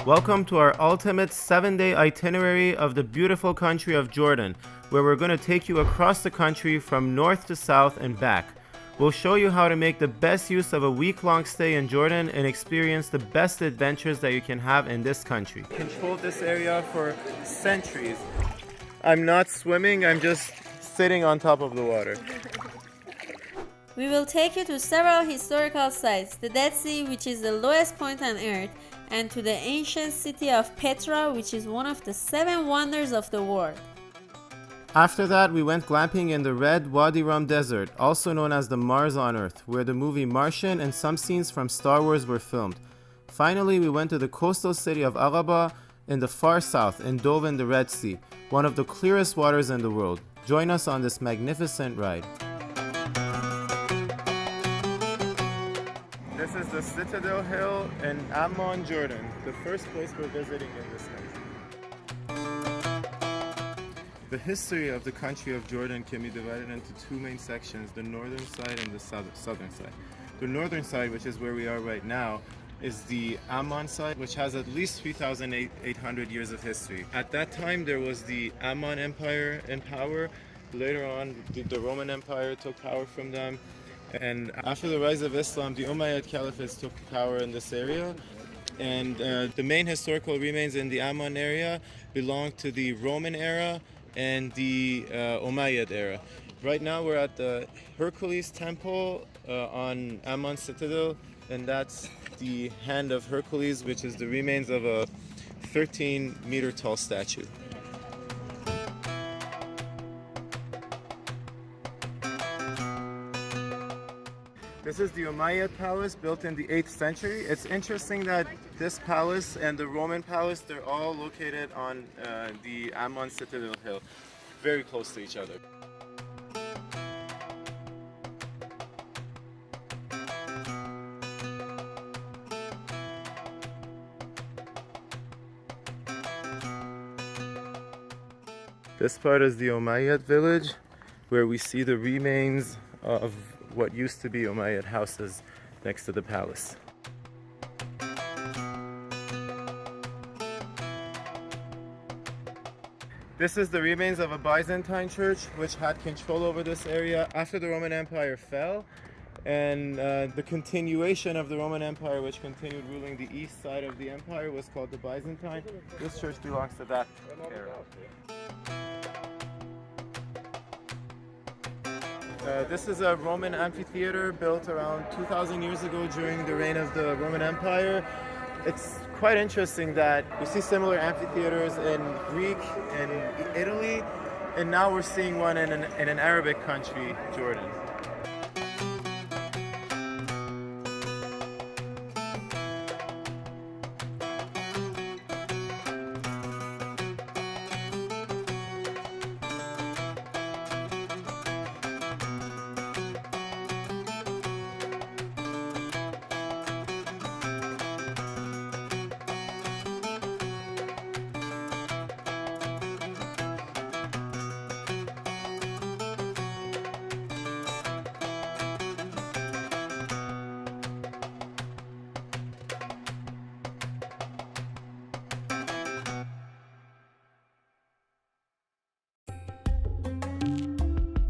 Welcome to our ultimate 7-day itinerary of the beautiful country of Jordan, where we're going to take you across the country from north to south and back. We'll show you how to make the best use of a week-long stay in Jordan and experience the best adventures that you can have in this country. Controlled this area for centuries. I'm not swimming, I'm just sitting on top of the water. We will take you to several historical sites, the Dead Sea, which is the lowest point on earth, and to the ancient city of Petra, which is one of the 7 wonders of the world. After that, we went glamping in the red Wadi Rum desert, also known as the Mars on Earth, where the movie Martian and some scenes from Star Wars were filmed. Finally, we went to the coastal city of Aqaba in the far south and dove in the Red Sea, one of the clearest waters in the world. Join us on this magnificent ride. This is the Citadel Hill in Amman, Jordan, the first place we're visiting in this country. The history of the country of Jordan can be divided into 2 main sections, the northern side and the southern side. The northern side, which is where we are right now, is the Amman side, which has at least 3,800 years of history. At that time, there was the Amman Empire in power. Later on, the Roman Empire took power from them. And after the rise of Islam, the Umayyad Caliphates took power in this area. And the main historical remains in the Amman area belong to the Roman era and the Umayyad era. Right now we're at the Hercules Temple on Amman Citadel, and that's the hand of Hercules, which is the remains of a 13-meter tall statue. This is the Umayyad Palace, built in the 8th century. It's interesting that this palace and the Roman palace, they're all located on the Amman Citadel Hill, very close to each other. This part is the Umayyad village, where we see the remains of what used to be Umayyad houses next to the palace. This is the remains of a Byzantine church which had control over this area after the Roman Empire fell, and the continuation of the Roman Empire, which continued ruling the east side of the empire, was called the Byzantine. This church belongs to that era. This is a Roman amphitheater built around 2,000 years ago during the reign of the Roman Empire. It's quite interesting that you see similar amphitheaters in Greek and Italy, and now we're seeing one in an Arabic country, Jordan.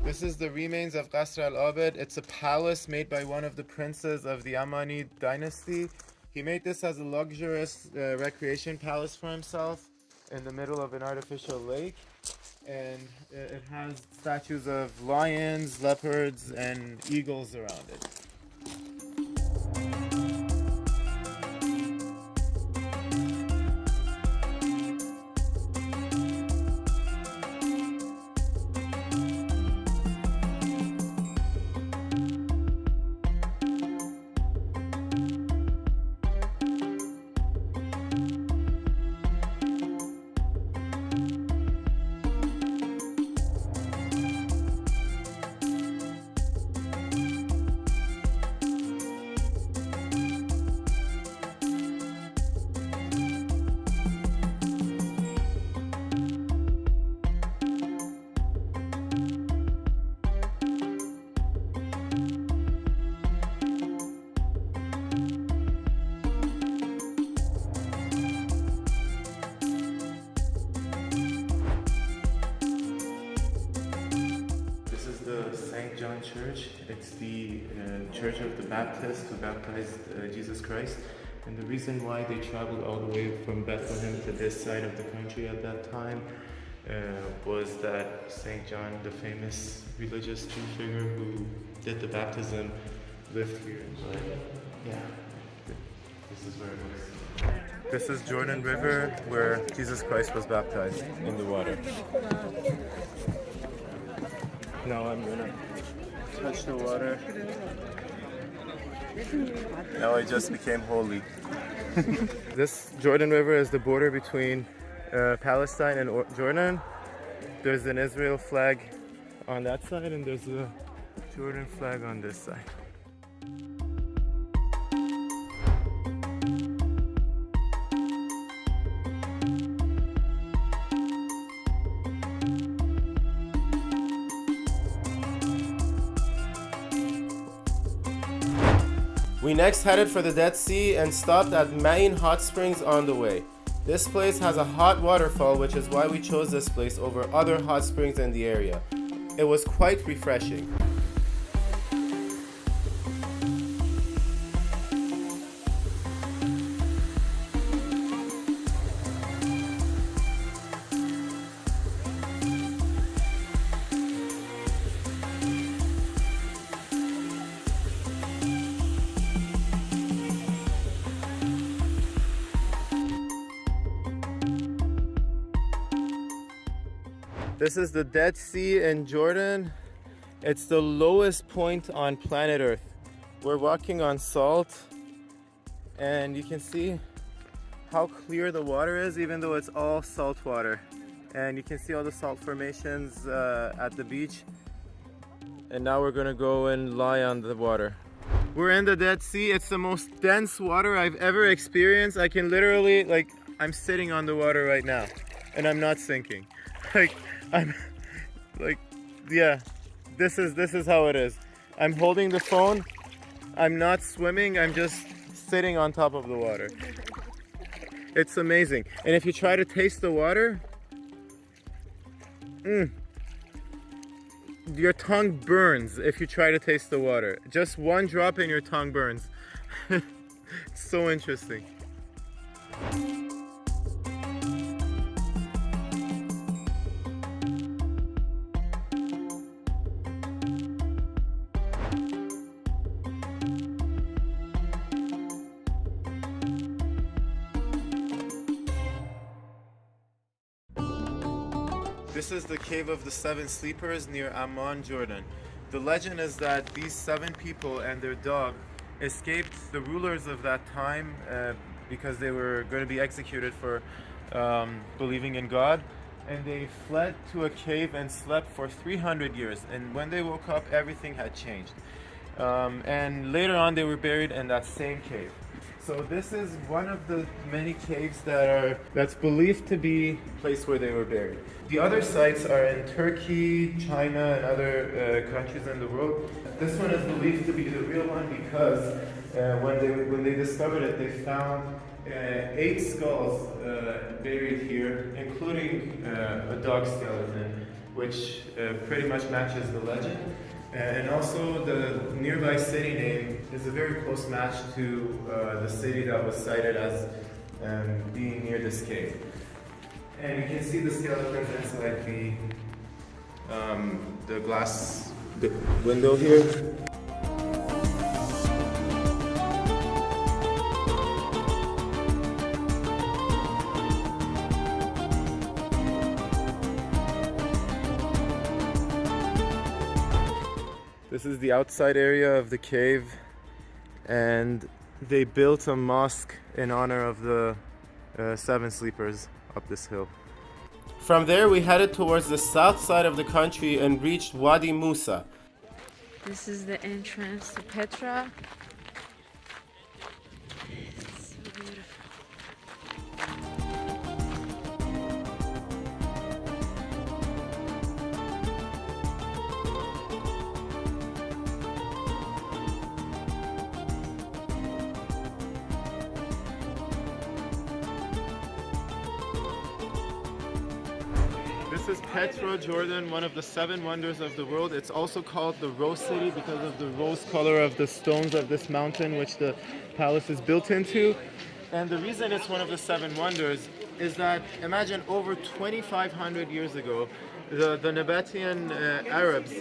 This is the remains of Qasr al-Abid. It's a palace made by one of the princes of the Ammanid dynasty. He made this as a luxurious recreation palace for himself in the middle of an artificial lake. And it has statues of lions, leopards, and eagles around it. church. It's the church of the Baptists who baptized Jesus Christ. And the reason why they traveled all the way from Bethlehem to this side of the country at that time was that St. John, the famous religious Jew figure who did the baptism, lived here. But yeah, this is where it was. This is Jordan River where Jesus Christ was baptized in the water. Now I'm gonna touch the water. Now I just became holy. This Jordan River is the border between Palestine and Jordan. There's an Israel flag on that side and there's a Jordan flag on this side. We next headed for the Dead Sea and stopped at Ma'in Hot Springs on the way. This place has a hot waterfall, which is why we chose this place over other hot springs in the area. It was quite refreshing. This is the Dead Sea in Jordan. It's the lowest point on planet Earth. We're walking on salt and you can see how clear the water is, even though it's all salt water. And you can see all the salt formations at the beach. And now we're gonna go and lie on the water. We're in the Dead Sea. It's the most dense water I've ever experienced. I can literally, I'm sitting on the water right now and I'm not sinking. Yeah, this is how it is. I'm holding the phone. I'm not swimming. I'm just sitting on top of the water. It's amazing. And if you try to taste the water, your tongue burns if you try to taste the water. Just one drop and your tongue burns. It's so interesting. This is the Cave of the Seven Sleepers near Amman, Jordan. The legend is that these 7 people and their dog escaped the rulers of that time because they were going to be executed for believing in God. And they fled to a cave and slept for 300 years. And when they woke up, everything had changed. And later on, they were buried in that same cave. So this is one of the many caves that's believed to be the place where they were buried. The other sites are in Turkey, China, and other countries in the world. This one is believed to be the real one because when they discovered it, they found 8 skulls buried here, including a dog skeleton, which pretty much matches the legend. And also the nearby city name is a very close match to the city that was cited as being near this cave. And you can see the skeletons inside the glass window here. This is the outside area of the cave, and they built a mosque in honor of the 7 sleepers up this hill. From there we headed towards the south side of the country and reached Wadi Musa. This is the entrance to Petra. It's so beautiful. This This is Petra, Jordan, one of the 7 wonders of the world. It's also called the Rose City because of the rose color of the stones of this mountain which the palace is built into. And the reason it's one of the 7 wonders is that, imagine over 2,500 years ago, the Nabatean Arabs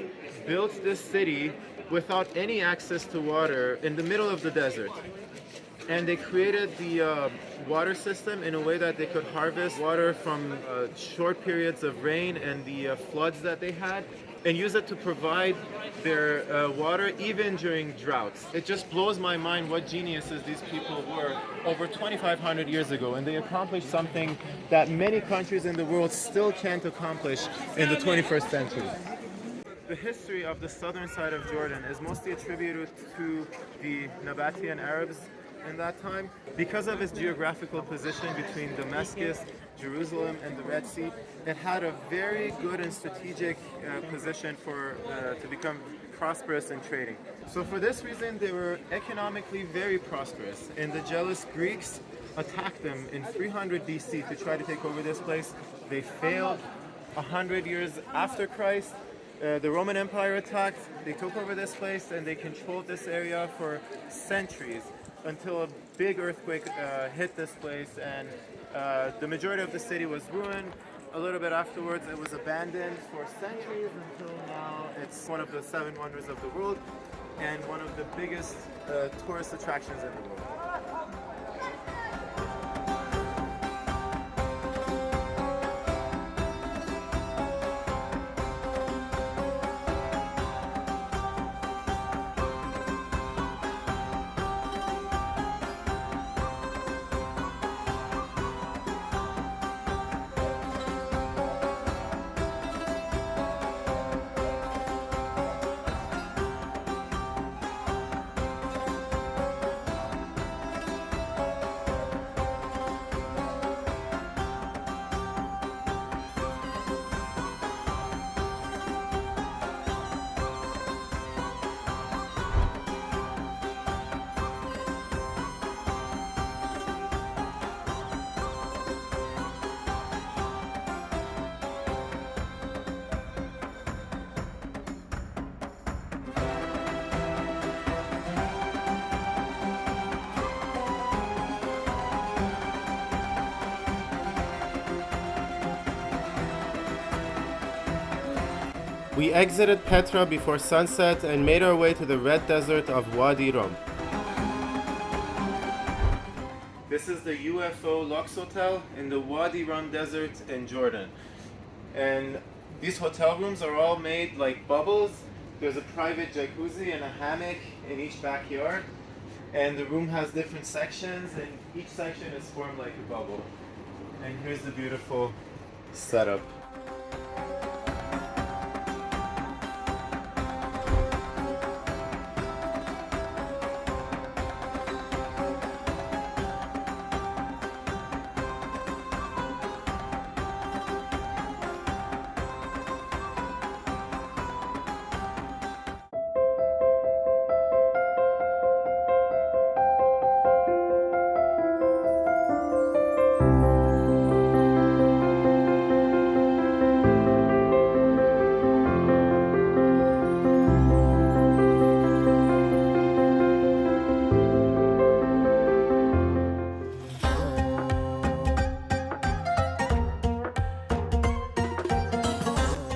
built this city without any access to water in the middle of the desert. And they created the water system in a way that they could harvest water from short periods of rain and the floods that they had, and use it to provide their water even during droughts. It just blows my mind what geniuses these people were over 2,500 years ago, and they accomplished something that many countries in the world still can't accomplish in the 21st century. The history of the southern side of Jordan is mostly attributed to the Nabatean Arabs in that time. Because of its geographical position between Damascus, Jerusalem, and the Red Sea, it had a very good and strategic position to become prosperous in trading. So for this reason, they were economically very prosperous, and the jealous Greeks attacked them in 300 BC to try to take over this place. They failed. 100 years after Christ, the Roman Empire attacked, they took over this place, and they controlled this area for centuries, until a big earthquake hit this place, and the majority of the city was ruined. A little bit afterwards, it was abandoned for centuries until now. It's one of the 7 wonders of the world and one of the biggest tourist attractions in the world. We exited Petra before sunset and made our way to the red desert of Wadi Rum. This is the UFO Lux Hotel in the Wadi Rum desert in Jordan. And these hotel rooms are all made like bubbles. There's a private jacuzzi and a hammock in each backyard. And the room has different sections, and each section is formed like a bubble. And here's the beautiful setup.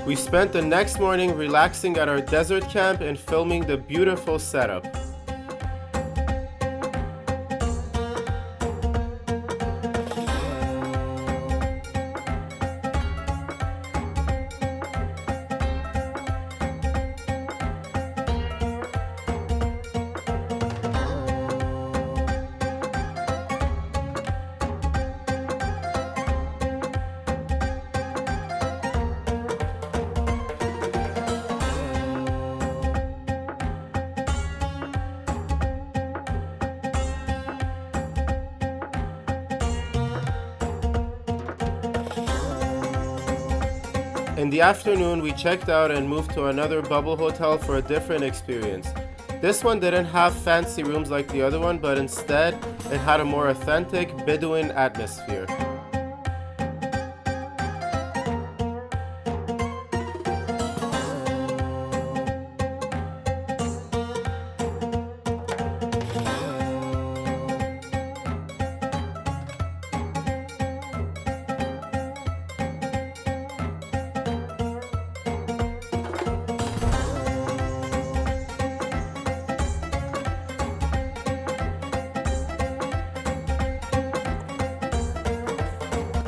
We spent the next morning relaxing at our desert camp and filming the beautiful setup. In the afternoon, we checked out and moved to another bubble hotel for a different experience. This one didn't have fancy rooms like the other one, but instead, it had a more authentic Bedouin atmosphere.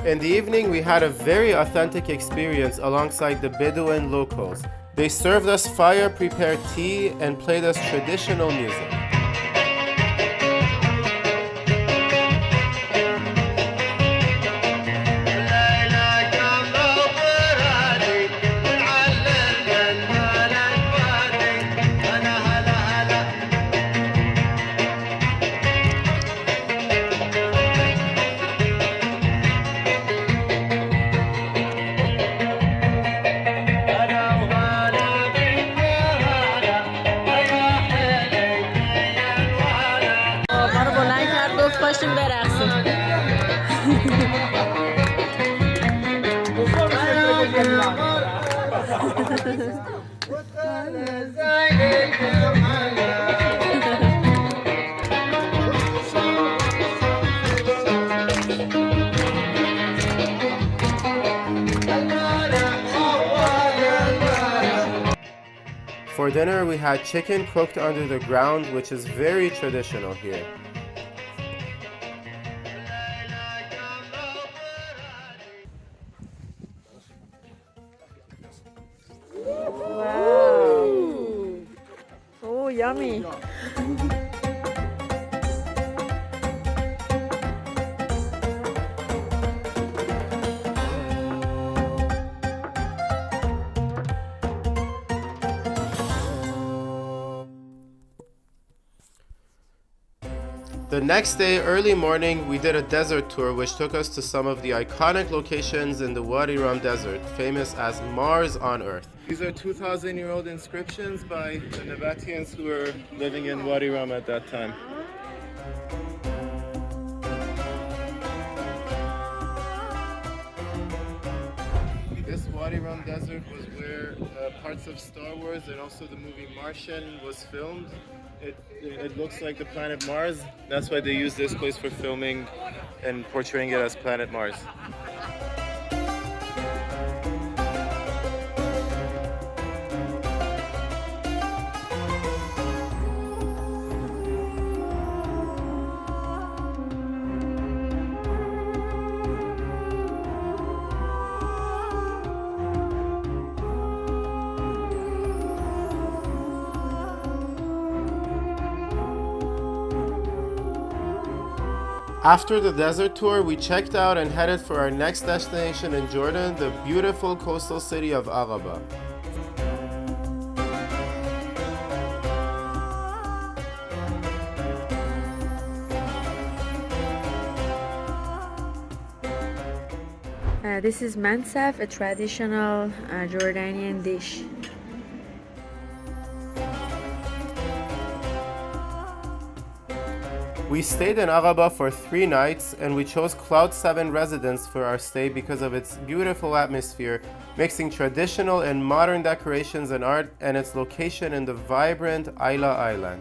In the evening, we had a very authentic experience alongside the Bedouin locals. They served us fire-prepared tea and played us traditional music. ما رو بلند کرد گفت پاشیم برقصیم. For dinner, we had chicken cooked under the ground, which is very traditional here. Wow. Oh, yummy. The next day, early morning, we did a desert tour which took us to some of the iconic locations in the Wadi Rum desert, famous as Mars on Earth. These are 2,000-year-old inscriptions by the Nabataeans who were living in Wadi Rum at that time. This Wadi Rum desert was where parts of Star Wars and also the movie Martian was filmed. It looks like the planet Mars. That's why they use this place for filming and portraying it as planet Mars. After the desert tour, we checked out and headed for our next destination in Jordan, the beautiful coastal city of Aqaba. This is mansaf, a traditional Jordanian dish. We stayed in Aqaba for 3 nights, and we chose Cloud 7 residence for our stay because of its beautiful atmosphere, mixing traditional and modern decorations and art, and its location in the vibrant Ayla Island.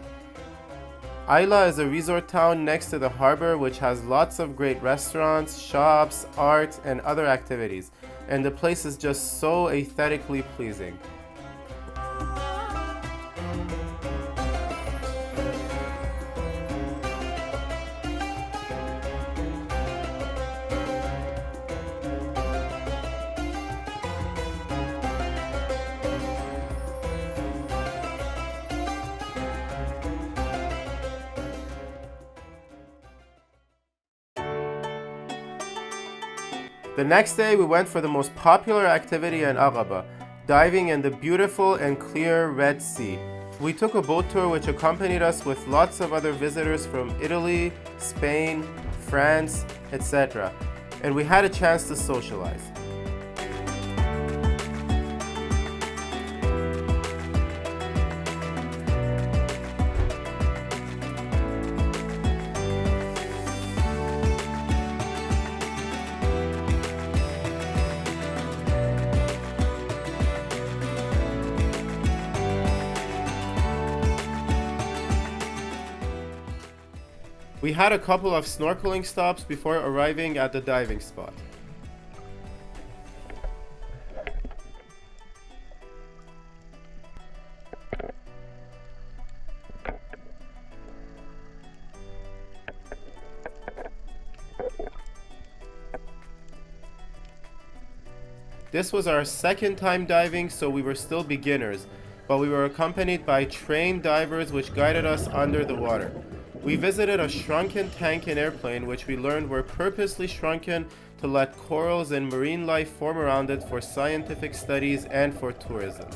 Ayla is a resort town next to the harbor which has lots of great restaurants, shops, art, and other activities, and the place is just so aesthetically pleasing. The next day, we went for the most popular activity in Aqaba, diving in the beautiful and clear Red Sea. We took a boat tour which accompanied us with lots of other visitors from Italy, Spain, France, etc. And we had a chance to socialize. We had a couple of snorkeling stops before arriving at the diving spot. This was our second time diving, so we were still beginners, but we were accompanied by trained divers which guided us under the water. We visited a shrunken tank and airplane which we learned were purposely shrunken to let corals and marine life form around it for scientific studies and for tourism.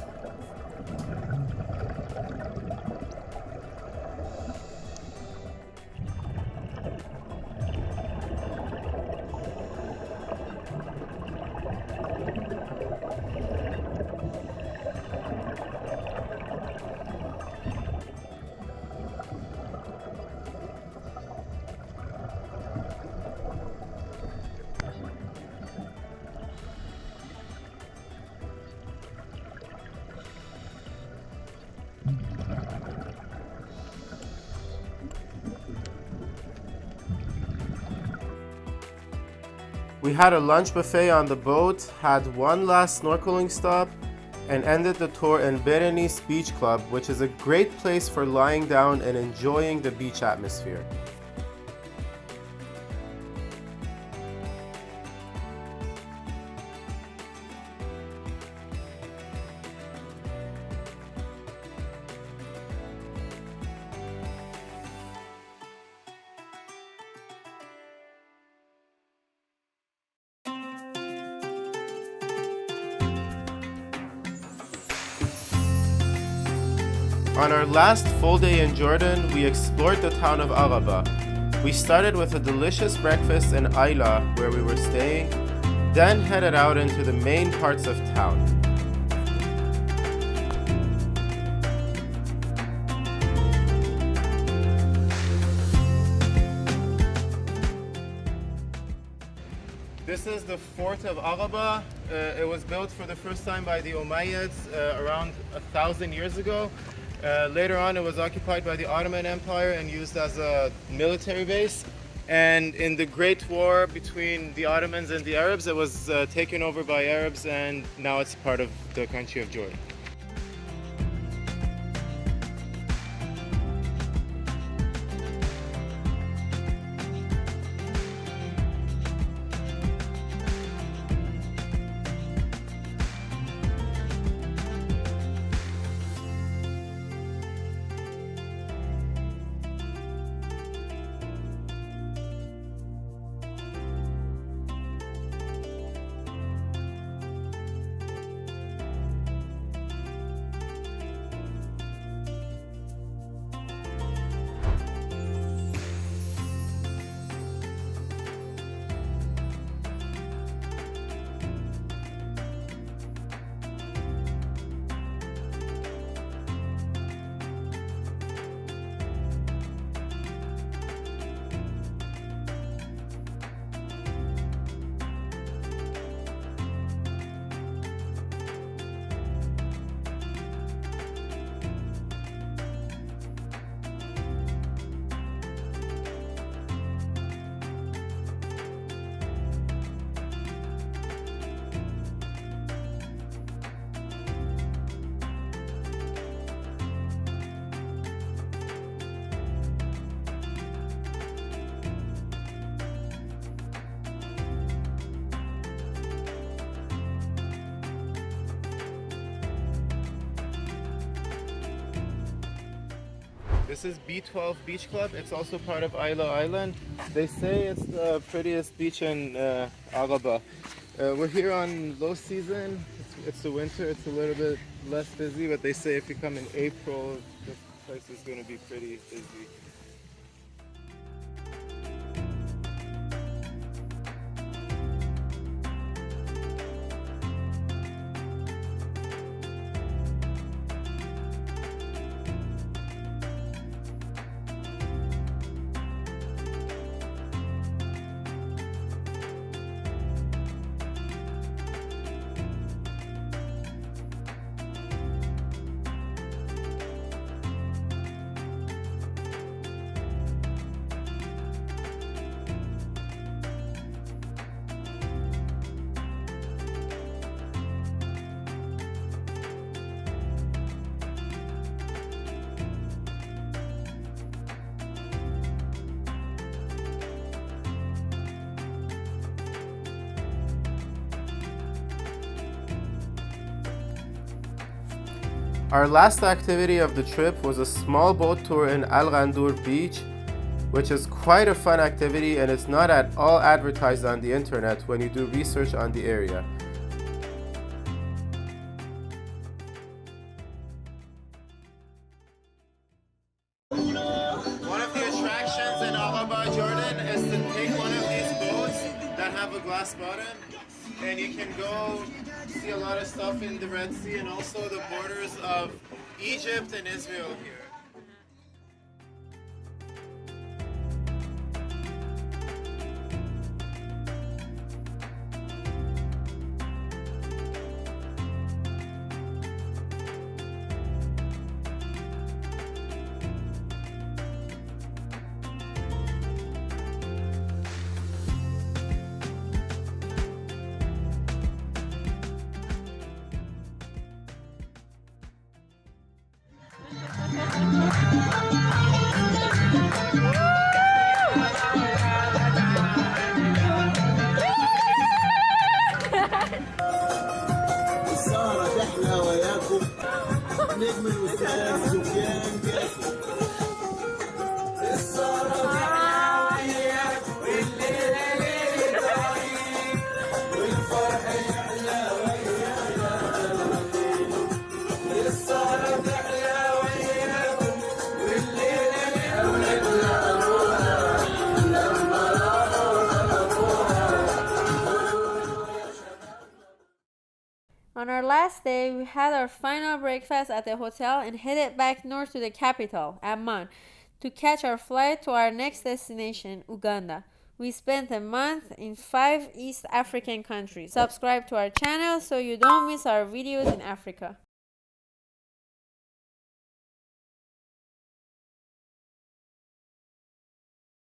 We had a lunch buffet on the boat, had one last snorkeling stop, and ended the tour in Berenice Beach Club, which is a great place for lying down and enjoying the beach atmosphere. On our last full day in Jordan, we explored the town of Aqaba. We started with a delicious breakfast in Ayla, where we were staying, then headed out into the main parts of town. This is the fort of Aqaba. It was built for the first time by the Umayyads around 1,000 years ago. Later on, it was occupied by the Ottoman Empire and used as a military base. And in the Great War between the Ottomans and the Arabs, it was taken over by Arabs, and now it's part of the country of Jordan. This is B12 Beach Club. It's also part of Ayla Island. They say it's the prettiest beach in Aqaba. We're here on low season. It's the winter. It's a little bit less busy, but they say if you come in April, this place is going to be pretty busy. Our last activity of the trip was a small boat tour in Al Ghandour beach, which is quite a fun activity and it's not at all advertised on the internet when you do research on the area. One of the attractions in Aqaba, Jordan, is to take one of these boats that have a glass bottom, and you can go see a lot of stuff in the Red Sea and also the borders of Egypt and Israel here. On our last day, we had our final breakfast at the hotel and headed back north to the capital, Amman, to catch our flight to our next destination, Uganda. We spent a month in 5 East African countries. Subscribe to our channel so you don't miss our videos in Africa.